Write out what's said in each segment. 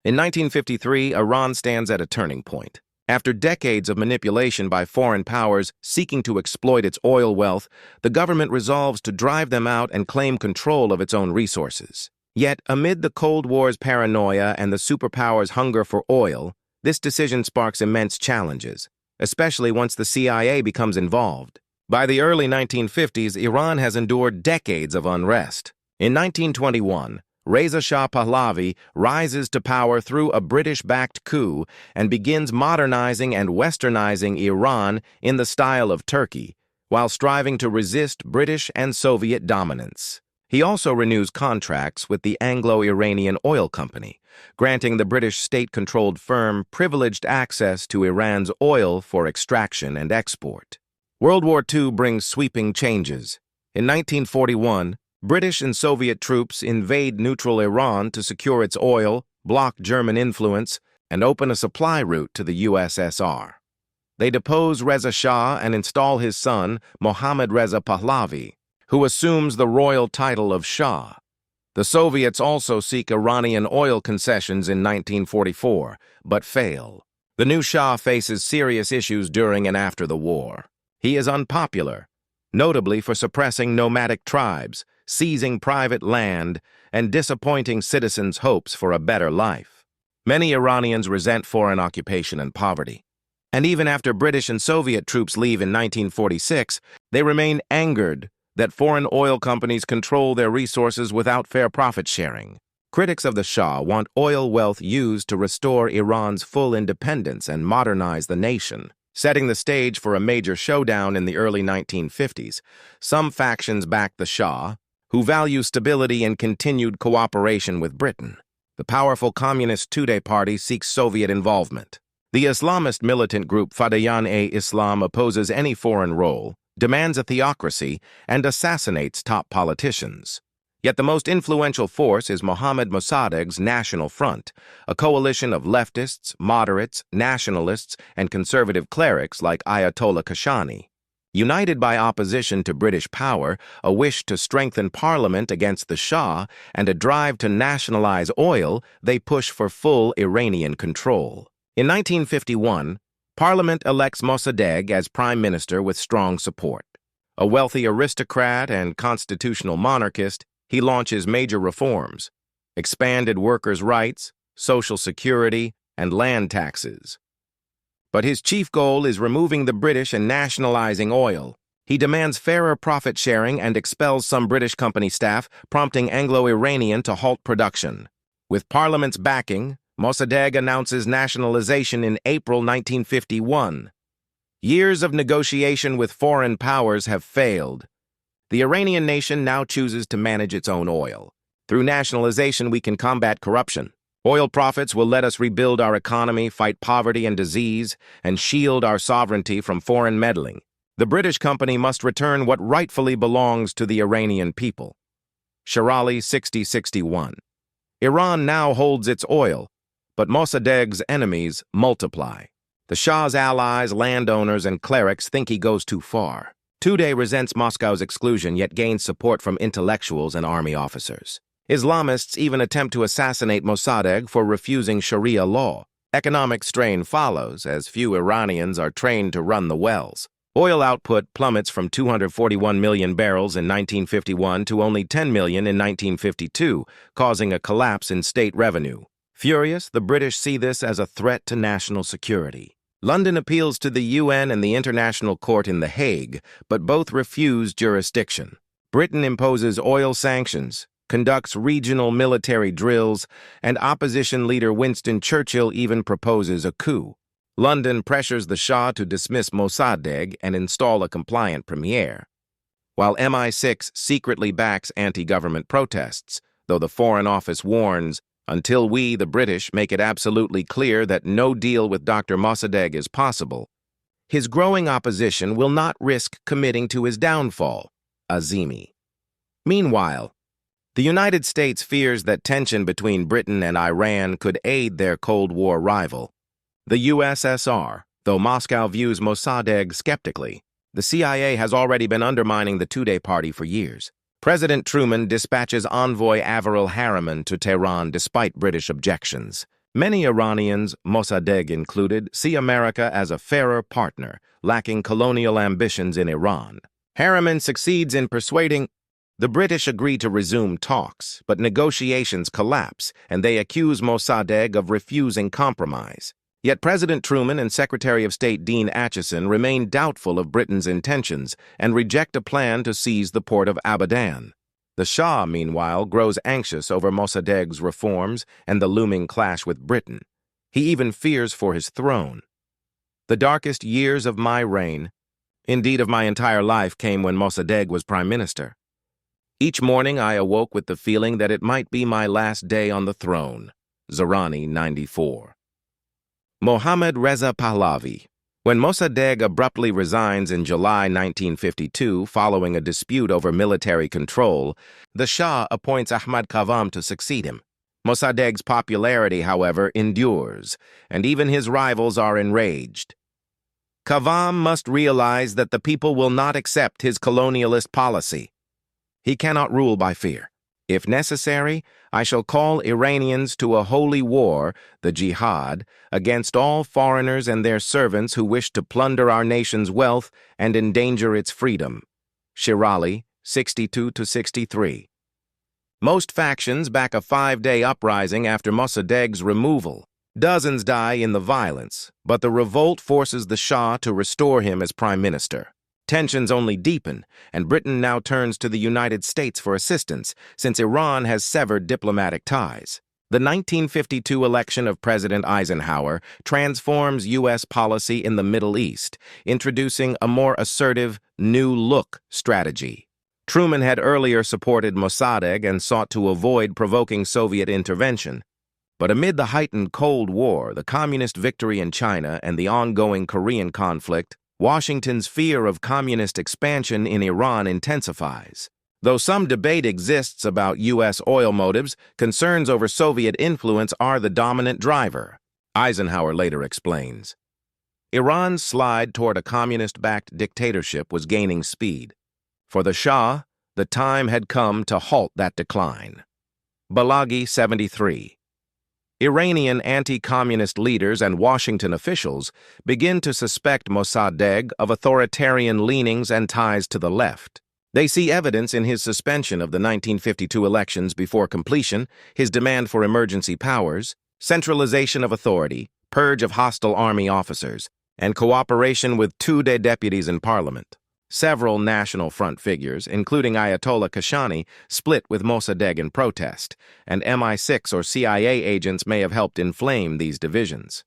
In 1953, Iran stands at a turning point. After decades of manipulation by foreign powers seeking to exploit its oil wealth, the government resolves to drive them out and claim control of its own resources. Yet, amid the Cold War's paranoia and the superpowers' hunger for oil, this decision sparks immense challenges, especially once the CIA becomes involved. By the early 1950s, Iran has endured decades of unrest. In 1921, Reza Shah Pahlavi rises to power through a British-backed coup and begins modernizing and westernizing Iran in the style of Turkey, while striving to resist British and Soviet dominance. He also renews contracts with the Anglo-Iranian Oil Company, granting the British state-controlled firm privileged access to Iran's oil for extraction and export. World War II brings sweeping changes. In 1941, British and Soviet troops invade neutral Iran to secure its oil, block German influence, and open a supply route to the USSR. They depose Reza Shah and install his son, Mohammad Reza Pahlavi, who assumes the royal title of Shah. The Soviets also seek Iranian oil concessions in 1944, but fail. The new Shah faces serious issues during and after the war. He is unpopular, notably for suppressing nomadic tribes, seizing private land, and disappointing citizens' hopes for a better life. Many Iranians resent foreign occupation and poverty. And even after British and Soviet troops leave in 1946, they remain angered that foreign oil companies control their resources without fair profit sharing. Critics of the Shah want oil wealth used to restore Iran's full independence and modernize the nation. Setting the stage for a major showdown in the early 1950s, some factions back the Shah, who value stability and continued cooperation with Britain. The powerful Communist Tudeh Party seeks Soviet involvement. The Islamist militant group Fadayan-e-Islam opposes any foreign role, demands a theocracy, and assassinates top politicians. Yet the most influential force is Mohammad Mossadegh's National Front, a coalition of leftists, moderates, nationalists, and conservative clerics like Ayatollah Kashani. United by opposition to British power, a wish to strengthen parliament against the Shah, and a drive to nationalize oil, they push for full Iranian control. In 1951, Parliament elects Mossadegh as prime minister with strong support. A wealthy aristocrat and constitutional monarchist, he launches major reforms, expanded workers' rights, social security, and land taxes. But his chief goal is removing the British and nationalizing oil. He demands fairer profit sharing and expels some British company staff, prompting Anglo-Iranian to halt production. With Parliament's backing, Mossadegh announces nationalization in April 1951. Years of negotiation with foreign powers have failed. The Iranian nation now chooses to manage its own oil. Through nationalization, we can combat corruption. Oil profits will let us rebuild our economy, fight poverty and disease, and shield our sovereignty from foreign meddling. The British company must return what rightfully belongs to the Iranian people. Shirali 6061. Iran now holds its oil, but Mossadegh's enemies multiply. The Shah's allies, landowners, and clerics think he goes too far. Tudeh resents Moscow's exclusion, yet gains support from intellectuals and army officers. Islamists even attempt to assassinate Mossadegh for refusing Sharia law. Economic strain follows, as few Iranians are trained to run the wells. Oil output plummets from 241 million barrels in 1951 to only 10 million in 1952, causing a collapse in state revenue. Furious, the British see this as a threat to national security. London appeals to the UN and the International Court in The Hague, but both refuse jurisdiction. Britain imposes oil sanctions, conducts regional military drills, and opposition leader Winston Churchill even proposes a coup. London pressures the Shah to dismiss Mossadegh and install a compliant premier, while MI6 secretly backs anti-government protests, though the Foreign Office warns, until we, the British, make it absolutely clear that no deal with Dr. Mossadegh is possible, his growing opposition will not risk committing to his downfall. Azimi. Meanwhile, the United States fears that tension between Britain and Iran could aid their Cold War rival, the USSR. Though Moscow views Mossadegh skeptically, the CIA has already been undermining the Tudeh Party for years. President Truman dispatches envoy Averell Harriman to Tehran despite British objections. Many Iranians, Mossadegh included, see America as a fairer partner, lacking colonial ambitions in Iran. Harriman succeeds in persuading. The British agree to resume talks, but negotiations collapse, and they accuse Mossadegh of refusing compromise. Yet President Truman and Secretary of State Dean Acheson remain doubtful of Britain's intentions and reject a plan to seize the port of Abadan. The Shah, meanwhile, grows anxious over Mossadegh's reforms and the looming clash with Britain. He even fears for his throne. The darkest years of my reign, indeed of my entire life, came when Mossadegh was prime minister. Each morning I awoke with the feeling that it might be my last day on the throne. Zarani, 94. Mohammad Reza Pahlavi. When Mossadegh abruptly resigns in July 1952 following a dispute over military control, the Shah appoints Ahmad Qavam to succeed him. Mossadegh's popularity, however, endures, and even his rivals are enraged. Qavam must realize that the people will not accept his colonialist policy. He cannot rule by fear. If necessary, I shall call Iranians to a holy war, the jihad, against all foreigners and their servants who wish to plunder our nation's wealth and endanger its freedom. Shirali, 62-63. Most factions back a 5-day uprising after Mossadegh's removal. Dozens die in the violence, but the revolt forces the Shah to restore him as prime minister. Tensions only deepen, and Britain now turns to the United States for assistance, since Iran has severed diplomatic ties. The 1952 election of President Eisenhower transforms U.S. policy in the Middle East, introducing a more assertive, new-look strategy. Truman had earlier supported Mossadegh and sought to avoid provoking Soviet intervention. But amid the heightened Cold War, the communist victory in China, and the ongoing Korean conflict, Washington's fear of communist expansion in Iran intensifies. Though some debate exists about U.S. oil motives, concerns over Soviet influence are the dominant driver. Eisenhower later explains. Iran's slide toward a communist-backed dictatorship was gaining speed. For the Shah, the time had come to halt that decline. Balagi, 73. Iranian anti-communist leaders and Washington officials begin to suspect Mossadegh of authoritarian leanings and ties to the left. They see evidence in his suspension of the 1952 elections before completion, his demand for emergency powers, centralization of authority, purge of hostile army officers, and cooperation with two-day deputies in parliament. Several National Front figures, including Ayatollah Kashani, split with Mossadegh in protest, and MI6 or CIA agents may have helped inflame these divisions.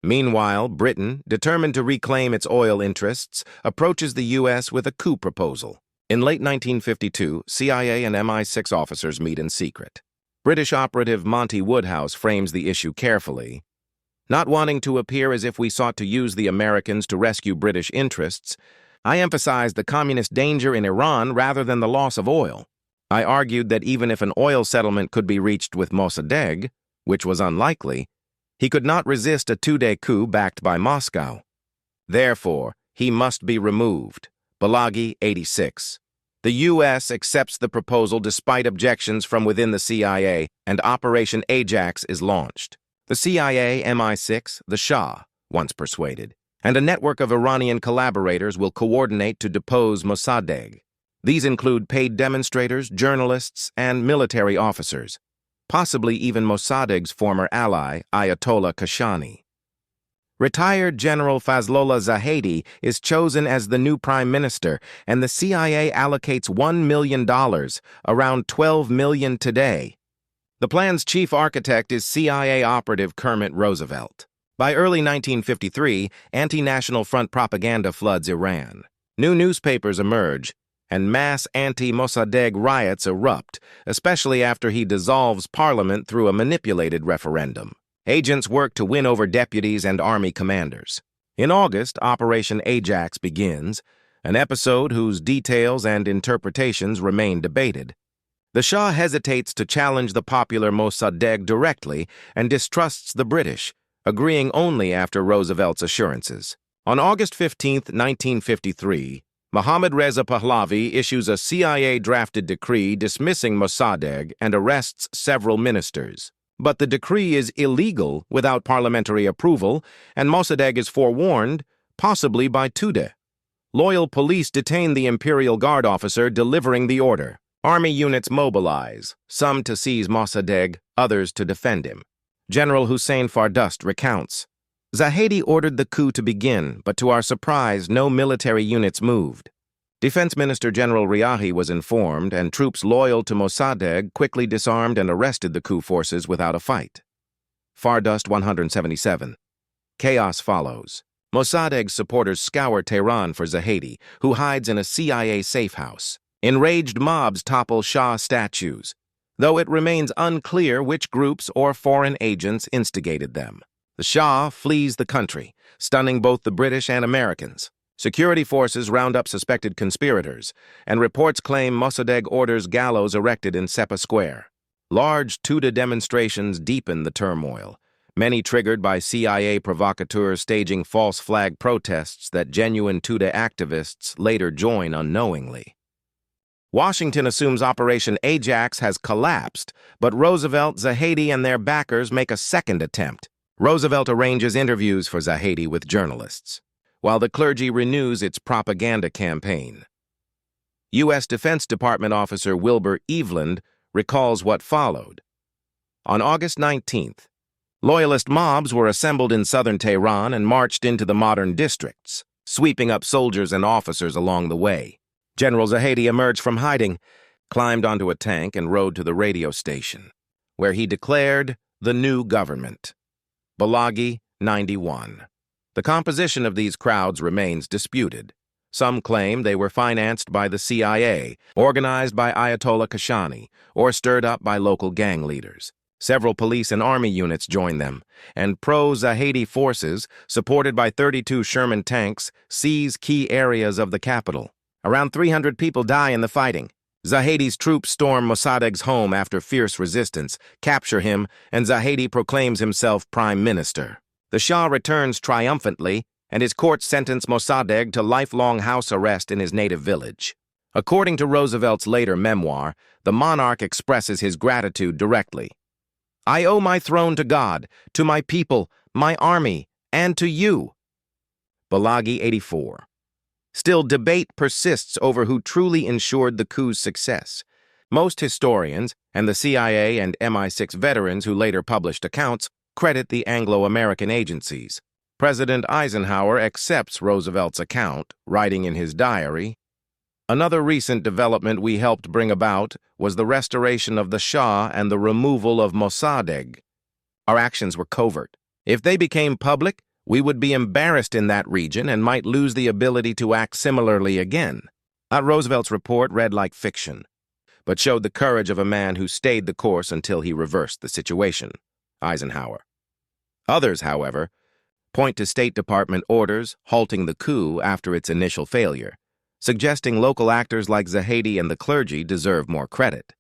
Meanwhile, Britain, determined to reclaim its oil interests, approaches the U.S. with a coup proposal. In late 1952, CIA and MI6 officers meet in secret. British operative Monty Woodhouse frames the issue carefully. Not wanting to appear as if we sought to use the Americans to rescue British interests, I emphasized the communist danger in Iran rather than the loss of oil. I argued that even if an oil settlement could be reached with Mossadegh, which was unlikely, he could not resist a 2-day coup backed by Moscow. Therefore, he must be removed. Balagi, 86. The U.S. accepts the proposal despite objections from within the CIA, and Operation Ajax is launched. The CIA, MI6, the Shah, once persuaded, and a network of Iranian collaborators will coordinate to depose Mossadegh. These include paid demonstrators, journalists, and military officers, possibly even Mossadegh's former ally, Ayatollah Kashani. Retired General Fazlollah Zahedi is chosen as the new prime minister, and the CIA allocates $1 million, around $12 million today. The plan's chief architect is CIA operative Kermit Roosevelt. By early 1953, anti-National Front propaganda floods Iran. New newspapers emerge, and mass anti-Mossadegh riots erupt, especially after he dissolves parliament through a manipulated referendum. Agents work to win over deputies and army commanders. In August, Operation Ajax begins, an episode whose details and interpretations remain debated. The Shah hesitates to challenge the popular Mossadegh directly and distrusts the British, agreeing only after Roosevelt's assurances. On August 15, 1953, Mohammad Reza Pahlavi issues a CIA-drafted decree dismissing Mossadegh and arrests several ministers. But the decree is illegal without parliamentary approval, and Mossadegh is forewarned, possibly by Tudeh. Loyal police detain the Imperial Guard officer delivering the order. Army units mobilize, some to seize Mossadegh, others to defend him. General Hussein Fardust recounts, "Zahedi ordered the coup to begin, but to our surprise, no military units moved. Defense Minister General Riahi was informed, and troops loyal to Mossadegh quickly disarmed and arrested the coup forces without a fight." Fardust 177. Chaos follows. Mossadegh's supporters scour Tehran for Zahedi, who hides in a CIA safe house. Enraged mobs topple Shah statues, though it remains unclear which groups or foreign agents instigated them. The Shah flees the country, stunning both the British and Americans. Security forces round up suspected conspirators, and reports claim Mossadegh orders gallows erected in Seppa Square. Large Tudeh demonstrations deepen the turmoil, many triggered by CIA provocateurs staging false flag protests that genuine Tudeh activists later join unknowingly. Washington assumes Operation Ajax has collapsed, but Roosevelt, Zahedi, and their backers make a second attempt. Roosevelt arranges interviews for Zahedi with journalists, while the clergy renews its propaganda campaign. U.S. Defense Department officer Wilbur Eveland recalls what followed. On August 19th, Loyalist mobs were assembled in southern Tehran and marched into the modern districts, sweeping up soldiers and officers along the way. General Zahedi emerged from hiding, climbed onto a tank, and rode to the radio station, where he declared the new government. Balagi, 91. The composition of these crowds remains disputed. Some claim they were financed by the CIA, organized by Ayatollah Kashani, or stirred up by local gang leaders. Several police and army units joined them, and pro-Zahedi forces, supported by 32 Sherman tanks, seize key areas of the capital. Around 300 people die in the fighting. Zahedi's troops storm Mossadegh's home after fierce resistance, capture him, and Zahedi proclaims himself prime minister. The Shah returns triumphantly, and his court sentenced Mossadegh to lifelong house arrest in his native village. According to Roosevelt's later memoir, the monarch expresses his gratitude directly. "I owe my throne to God, to my people, my army, and to you." Balagi, 84. Still, debate persists over who truly ensured the coup's success. Most historians, and the CIA and MI6 veterans who later published accounts, credit the Anglo-American agencies. President Eisenhower accepts Roosevelt's account, writing in his diary, "Another recent development we helped bring about was the restoration of the Shah and the removal of Mossadegh. Our actions were covert. If they became public, we would be embarrassed in that region and might lose the ability to act similarly again." Roosevelt's report read like fiction, but showed the courage of a man who stayed the course until he reversed the situation. Eisenhower. Others, however, point to State Department orders halting the coup after its initial failure, suggesting local actors like Zahedi and the clergy deserve more credit.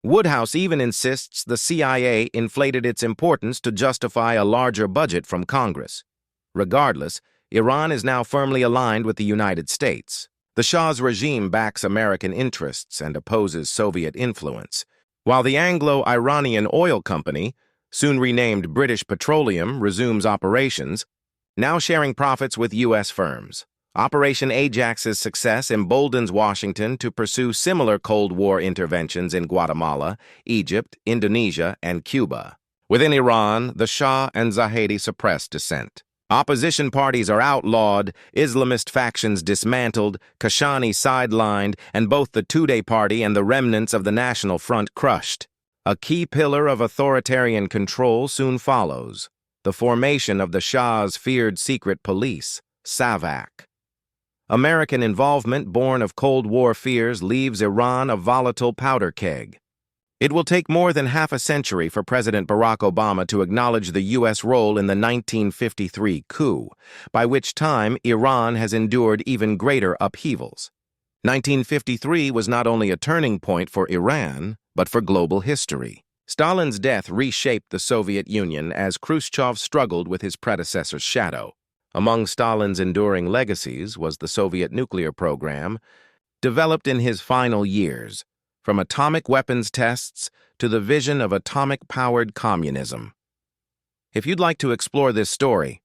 Woodhouse even insists the CIA inflated its importance to justify a larger budget from Congress. Regardless, Iran is now firmly aligned with the United States. The Shah's regime backs American interests and opposes Soviet influence, while the Anglo-Iranian Oil Company, soon renamed British Petroleum, resumes operations, now sharing profits with U.S. firms. Operation Ajax's success emboldens Washington to pursue similar Cold War interventions in Guatemala, Egypt, Indonesia, and Cuba. Within Iran, the Shah and Zahedi suppress dissent. Opposition parties are outlawed, Islamist factions dismantled, Kashani sidelined, and both the Tudeh party and the remnants of the National Front crushed. A key pillar of authoritarian control soon follows: the formation of the Shah's feared secret police, SAVAK. American involvement born of Cold War fears leaves Iran a volatile powder keg. It will take more than half a century for President Barack Obama to acknowledge the U.S. role in the 1953 coup, by which time Iran has endured even greater upheavals. 1953 was not only a turning point for Iran, but for global history. Stalin's death reshaped the Soviet Union as Khrushchev struggled with his predecessor's shadow. Among Stalin's enduring legacies was the Soviet nuclear program, developed in his final years, from atomic weapons tests to the vision of atomic-powered communism. If you'd like to explore this story,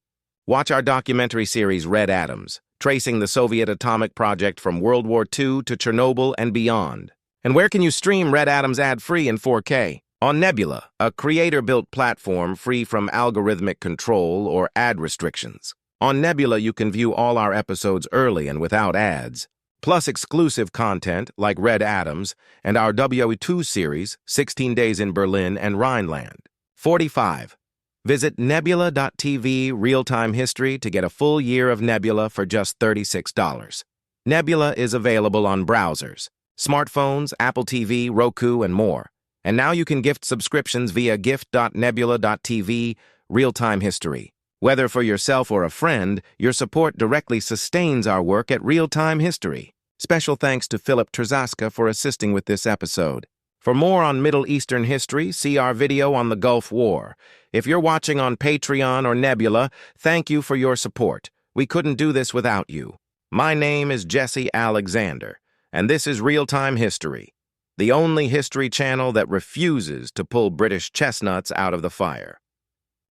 watch our documentary series Red Atoms, tracing the Soviet atomic project from World War II to Chernobyl and beyond. And where can you stream Red Atoms ad-free in 4K? On Nebula, a creator-built platform free from algorithmic control or ad restrictions. On Nebula, you can view all our episodes early and without ads, plus exclusive content like Red Atoms and our WE2 series, 16 Days in Berlin and Rhineland. 45. Visit nebula.tv real-time history to get a full year of Nebula for just $36. Nebula is available on browsers, smartphones, Apple TV, Roku, and more. And now you can gift subscriptions via gift.nebula.tv real-time history. Whether for yourself or a friend, your support directly sustains our work at Real-Time History. Special thanks to Philip Trzaska for assisting with this episode. For more on Middle Eastern history, see our video on the Gulf War. If you're watching on Patreon or Nebula, thank you for your support. We couldn't do this without you. My name is Jesse Alexander, and this is Real-Time History, the only history channel that refuses to pull British chestnuts out of the fire.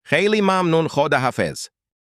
Khayli mamnoon khoda hafez.